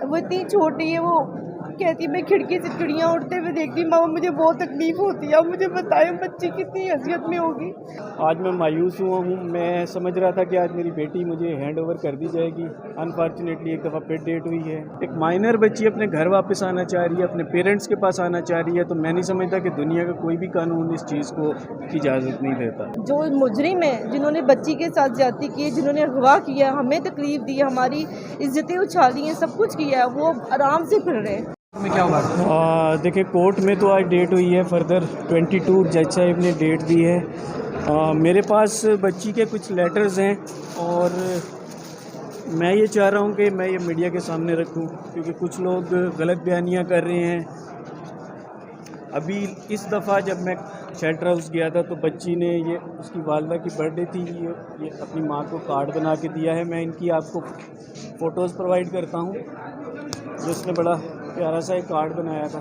वो इतनी छोटी है, वो कहती मैं खिड़की से चिड़ियाँ उड़ते हुए देखती, मामा मुझे बहुत तकलीफ होती है, आप मुझे बताएं बच्ची कितनी हैसियत में होगी। आज मैं मायूस हुआ हूँ। मैं समझ रहा था कि आज मेरी बेटी मुझे हैंड ओवर कर दी जाएगी। अनफॉर्चुनेटली एक दफ़ा फिर डेट हुई है। एक माइनर बच्ची अपने घर वापस आना चाह रही है, अपने पेरेंट्स के पास आना चाह रही है, तो मैं नहीं समझता कि दुनिया का कोई भी कानून इस चीज़ को की इजाज़त नहीं देता। जो मुजरिम है, जिन्होंने बच्ची के साथ ज्यादती की, जिन्होंने अगवा किया, हमें तकलीफ दी, हमारी इज्जतें उछाली हैं, सब कुछ किया है, वो आराम से फिर रहे हैं। में क्या हुआ? देखिए कोर्ट में तो आज डेट हुई है फर्दर 22 जज साहब ने डेट दी है। मेरे पास बच्ची के कुछ लेटर्स हैं और मैं ये चाह रहा हूँ कि मैं ये मीडिया के सामने रखूँ, क्योंकि कुछ लोग गलत बयानियाँ कर रहे हैं। अभी इस दफ़ा जब मैं शेल्टर हाउस गया था तो बच्ची ने ये, उसकी वालदा की बर्थडे थी, ये अपनी माँ को कार्ड बना के दिया है। मैं इनकी आपको फ़ोटोज़ प्रोवाइड करता हूँ, जिसने बड़ा प्यारा सा एक कार्ड बनाया था।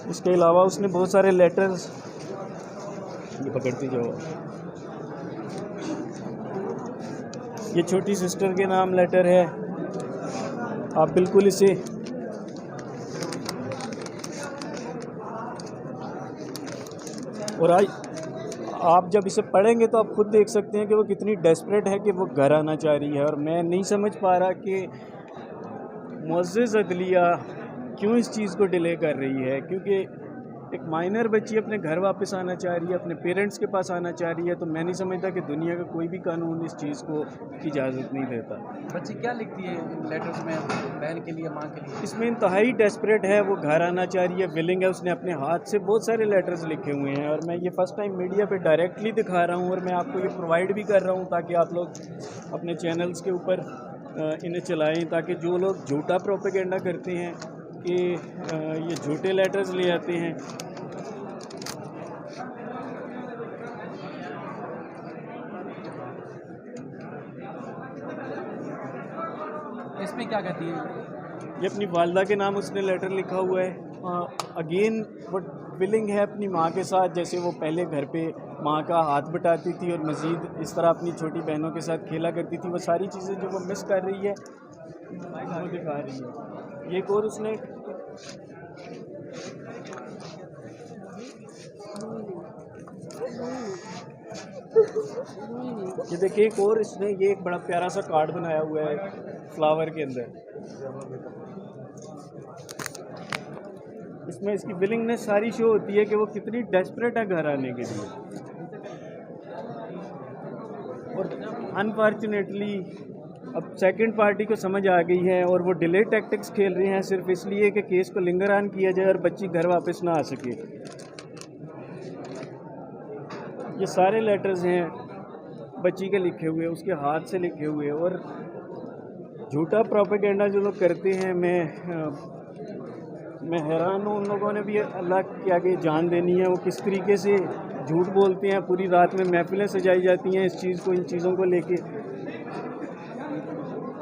इसके अलावा उसने बहुत सारे लेटर्स, ये पकड़ती जाओ, ये छोटी सिस्टर के नाम लेटर है। आप बिल्कुल इसे और आज आप जब इसे पढ़ेंगे तो आप खुद देख सकते हैं कि वो कितनी डेस्परेट है कि वो घर आना चाह रही है। और मैं नहीं समझ पा रहा कि मुअज़्ज़िज़ अदलिया क्यों इस चीज़ को डिले कर रही है, क्योंकि एक माइनर बच्ची अपने घर वापस आना चाह रही है, अपने पेरेंट्स के पास आना चाह रही है, तो मैं नहीं समझता कि दुनिया का कोई भी कानून इस चीज़ को की इजाज़त नहीं देता। बच्ची क्या लिखती है इन लेटर्स में, बहन के लिए, माँ के लिए? इसमें इंतहाई डेस्परेट है, वो घर आना चाह रही है, विलिंग है। उसने अपने हाथ से बहुत सारे लेटर्स लिखे हुए हैं और मैं ये फ़र्स्ट टाइम मीडिया पे डायरेक्टली दिखा रहा हूँ और मैं आपको ये प्रोवाइड भी कर रहा हूँ ताकि आप लोग अपने चैनल्स के ऊपर इन्हें चलाएं, ताकि जो लोग झूठा प्रोपेगेंडा करते हैं कि ये झूठे लेटर्स ले आते हैं। इसमें क्या कहती है? ये अपनी वालदा के नाम उसने लेटर लिखा हुआ है। अगेन वो विलिंग है अपनी माँ के साथ, जैसे वो पहले घर पे माँ का हाथ बटाती थी और मज़ीद इस तरह अपनी छोटी बहनों के साथ खेला करती थी। वो सारी चीज़ें जो वो मिस कर रही है वो दिखा रही है। ये एक और उसने ये देखिए, एक और इसने ये एक बड़ा प्यारा सा कार्ड बनाया हुआ है फ्लावर के अंदर। इसमें इसकी विलिंगनेस सारी शो होती है कि वो कितनी डेस्परेट है घर आने के लिए। और अनफॉर्चुनेटली अब सेकंड पार्टी को समझ आ गई है और वो डिले टैक्टिक्स खेल रहे हैं सिर्फ इसलिए कि केस को लिंगर ऑन किया जाए और बच्ची घर वापस ना आ सके। ये सारे लेटर्स हैं बच्ची के लिखे हुए, उसके हाथ से लिखे हुए। और झूठा प्रोपेगेंडा जो लोग करते हैं, मैं हैरान हूँ। उन लोगों ने भी अल्लाह के आगे जान देनी है, वो किस तरीके से झूठ बोलते हैं। पूरी रात में महफिलें सजाई जाती हैं इस चीज़ को, इन चीज़ों को लेके।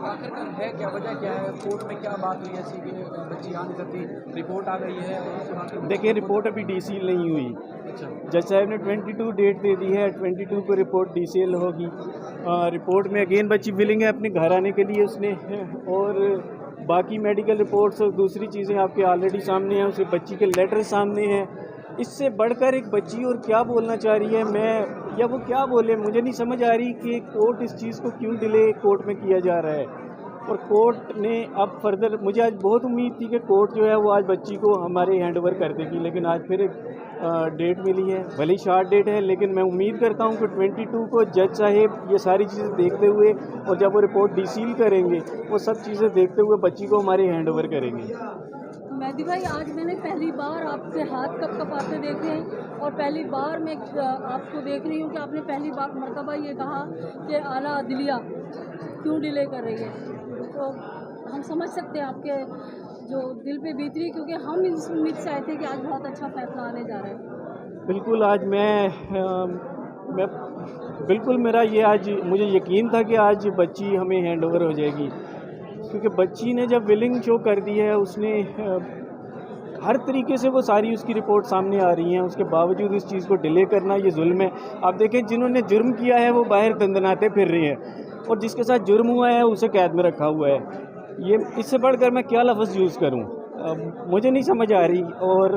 आखिरकार है क्या, वजह क्या है? कोर्ट में क्या बात हुई ऐसी कि बच्ची आ नहीं सकती? रिपोर्ट आ गई है? देखिए, रिपोर्ट अभी डीसीएल नहीं हुई। अच्छा, जज साहब ने 22 डेट दे दी है, 22 को रिपोर्ट डीसीएल होगी। रिपोर्ट में अगेन बच्ची विलिंग है अपने घर आने के लिए उसने, और बाकी मेडिकल रिपोर्ट्स और दूसरी चीज़ें आपके ऑलरेडी सामने हैं। उसके बच्ची के लेटर सामने हैं। इससे बढ़कर एक बच्ची और क्या बोलना चाह रही है, मैं या वो क्या बोले, मुझे नहीं समझ आ रही कि कोर्ट इस चीज़ को क्यों डिले कोर्ट में किया जा रहा है। और कोर्ट ने अब फर्दर, मुझे आज बहुत उम्मीद थी कि कोर्ट जो है वो आज बच्ची को हमारे हैंड ओवर कर देगी, लेकिन आज फिर एक डेट मिली है, भले ही शॉर्ट डेट है, लेकिन मैं उम्मीद करता हूं कि 22 को जज साहेब ये सारी चीज़ें देखते हुए और जब वो रिपोर्ट डीसील करेंगे, वो सब चीज़ें देखते हुए बच्ची को हमारे हैंड ओवर करेंगे। मेहदी भाई, आज मैंने पहली बार आपके हाथ कपकपाते देखे हैं और पहली बार मैं आपको देख रही हूँ कि आपने पहली बार मरतबा ये कहा कि आला अदलिया क्यों डिले कर रही है। तो हम समझ सकते हैं आपके जो दिल पे बीत रही, क्योंकि हम इस उम्मीद से आए थे कि आज बहुत अच्छा फैसला आने जा रहा है। बिल्कुल, आज मैं बिल्कुल मेरा ये आज मुझे यकीन था कि आज बच्ची हमें हैंड ओवर हो जाएगी, क्योंकि बच्ची ने जब विलिंग शो कर दी है, उसने हर तरीके से वो सारी उसकी रिपोर्ट सामने आ रही हैं, उसके बावजूद इस चीज़ को डिले करना ये जुल्म है। आप देखें, जिन्होंने जुर्म किया है वो बाहर दंदनाते फिर रहे हैं और जिसके साथ जुर्म हुआ है उसे कैद में रखा हुआ है। ये इससे बढ़कर मैं क्या लफ्ज़ यूज़ करूं, मुझे नहीं समझ आ रही। और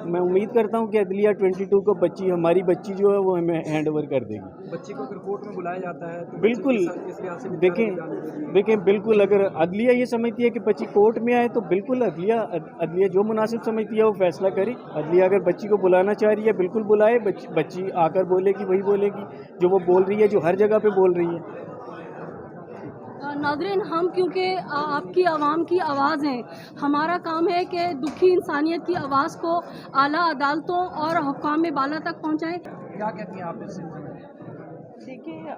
मैं उम्मीद करता हूं कि अदलिया 22 को बच्ची, हमारी बच्ची जो है वो हमें हैंड ओवर कर देगी। बच्ची को अगर कोर्ट में बुलाया जाता है तो बिल्कुल, इस लिहाज से भी देखें बिल्कुल, अगर अदलिया ये समझती है कि बच्ची कोर्ट में आए तो बिल्कुल अदलिया जो मुनासिब समझती है वो फैसला करे। अदलिया अगर बच्ची को बुलाना चाह रही है बिल्कुल बुलाए, बच्ची आकर बोलेगी, वही बोलेगी जो वो बोल रही है, जो हर जगह पे बोल रही है। नाज़रीन, हम क्योंकि आपकी आवाम की आवाज़ हैं, हमारा काम है कि दुखी इंसानियत की आवाज़ को आला अदालतों और हुक्काम बाला तक पहुँचाएँ। क्या कहती हैं आप इस सिलसिले में? देखिए,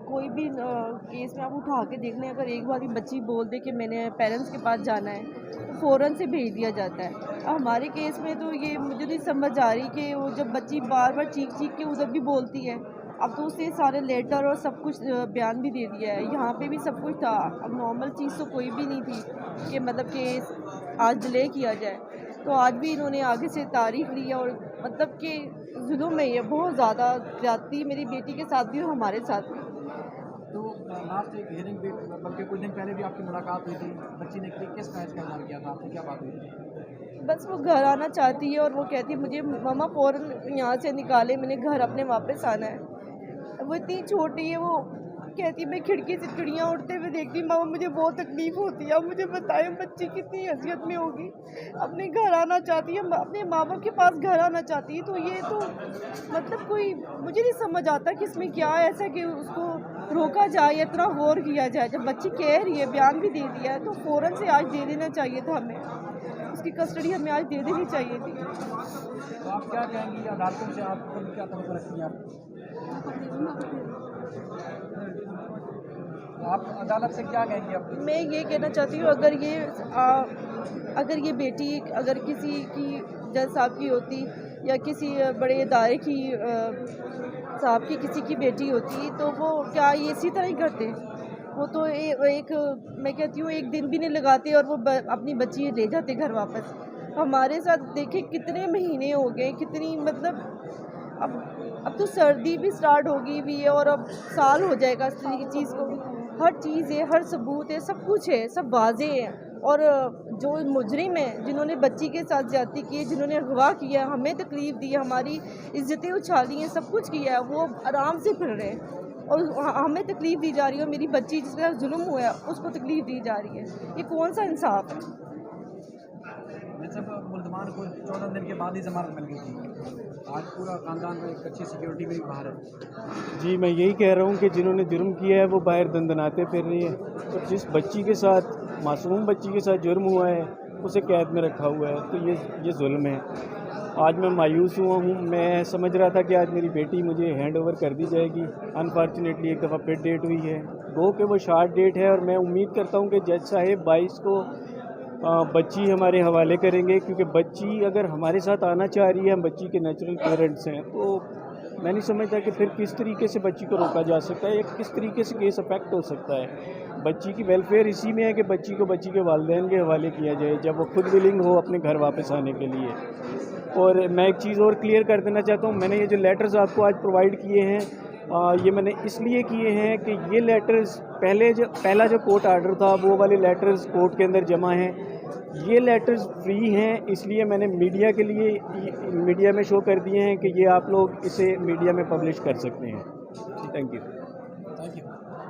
कोई भी केस में आप उठा के देख लें, अगर एक बार भी बच्ची बोल दे कि मैंने पेरेंट्स के पास जाना है तो फ़ौरन से भेज दिया जाता है। अब हमारे केस में तो ये मुझे नहीं समझ आ रही कि वो जब बच्ची बार बार चीख चीख के उधर भी बोलती है, अब तो उसने सारे लेटर और सब कुछ बयान भी दे दिया है, यहाँ पे भी सब कुछ था। अब नॉर्मल चीज़ तो कोई भी नहीं थी कि मतलब कि आज डिले किया जाए, तो आज भी इन्होंने आगे से तारीख ली है। और मतलब कि जुल्म है ये, बहुत ज़्यादा ज़्यादती मेरी बेटी के साथ भी और हमारे साथ भी। तो लास्ट एक हियरिंग पे, बल्कि कुछ दिन पहले भी आपकी मुलाकात हुई थी, बच्ची ने किस मैच का इज़हार किया था, आपसे क्या बात हुई थी? बस वो घर आना चाहती है और वो कहती है मुझे मम्मा फ़ौरन यहाँ से निकाले, मैंने घर अपने वापस आना है। वो इतनी छोटी है, वो कहती है मैं खिड़की से चिड़ियाँ उड़ते हुए देखती, मामा मुझे बहुत तकलीफ़ होती है। अब मुझे बताएं बच्ची कितनी हैसियत में होगी, अपने घर आना चाहती है, अपने माँ बाप के पास घर आना चाहती है। तो ये तो मतलब कोई मुझे नहीं समझ आता कि इसमें क्या है ऐसा कि उसको रोका जाए, इतना गौर किया जाए। जब बच्ची कह रही है, बयान भी दे दिया है, तो फ़ौरन से आज दे देना चाहिए था हमें, उसकी कस्टडी हमें आज दे देनी चाहिए थी। तो आप क्या कहेंगी अदालतों से, आप क्या तवक्को रखती हैं आप अदालत से क्या कहेंगी आप? मैं ये कहना चाहती हूँ, अगर ये बेटी अगर किसी की जज साहब की होती या किसी बड़े इदारे की साहब की किसी की बेटी होती तो वो क्या ये इसी तरह ही करते? वो तो एक मैं कहती हूँ एक दिन भी नहीं लगाते और वो अपनी बच्ची ले जाते घर वापस। हमारे साथ देखे कितने महीने हो गए, कितनी मतलब अब तो सर्दी भी स्टार्ट होगी भी है और अब साल हो जाएगा इस चीज़ को। हर चीज़ है, हर सबूत है, सब कुछ है, सब वाज़े है। और जो मुजरिम है जिन्होंने बच्ची के साथ ज़्यादती की है, जिन्होंने अगवा किया, हमें तकलीफ़ दी, हमारी इज़्ज़तें उछाली हैं, सब कुछ किया है, वो आराम से फिर रहे हैं और हमें तकलीफ़ दी जा रही है। और मेरी बच्ची जिसके साथ जुल्म हुआ है उसको तकलीफ़ दी जा रही है। ये कौन सा इंसाफ है? जब मुल्ज़मान को 14 दिन के बाद ही ज़मानत मिल गई थी, आज पूरा ख़ानदान में एक अच्छी सिक्योरिटी में भी बाहर है। जी, मैं यही कह रहा हूँ कि जिन्होंने जुर्म किया है वो बाहर दंदनाते फिर रही है, और जिस बच्ची के साथ, मासूम बच्ची के साथ जुर्म हुआ है उसे कैद में रखा हुआ है, तो ये जुल्म है। आज मैं मायूस हुआ हूँ, मैं समझ रहा था कि आज मेरी बेटी मुझे हैंड ओवर कर दी जाएगी। अनफॉर्चुनेटली एक दफ़ा फिर डेट हुई है, गो कि वो शार्ट डेट है, और मैं उम्मीद करता हूँ कि जज साहिब 22 को बच्ची हमारे हवाले करेंगे, क्योंकि बच्ची अगर हमारे साथ आना चाह रही है, हम बच्ची के नेचुरल पेरेंट्स हैं, तो मैं नहीं समझता कि फिर किस तरीके से बच्ची को रोका जा सकता है या किस तरीके से केस अफेक्ट हो सकता है। बच्ची की वेलफेयर इसी में है कि बच्ची को बच्ची के वालिदैन के हवाले किया जाए जब वो खुद विलिंग हो अपने घर वापस आने के लिए। और मैं एक चीज़ और क्लियर कर देना चाहता हूँ, मैंने ये जो लेटर्स आपको आज प्रोवाइड किए हैं, ये मैंने इसलिए किए हैं कि ये लेटर्स पहला जो कोर्ट आर्डर था वो वाले लेटर्स कोर्ट के अंदर जमा हैं। ये लेटर्स फ्री हैं, इसलिए मैंने मीडिया के लिए मीडिया में शो कर दिए हैं कि ये आप लोग इसे मीडिया में पब्लिश कर सकते हैं। Thank you.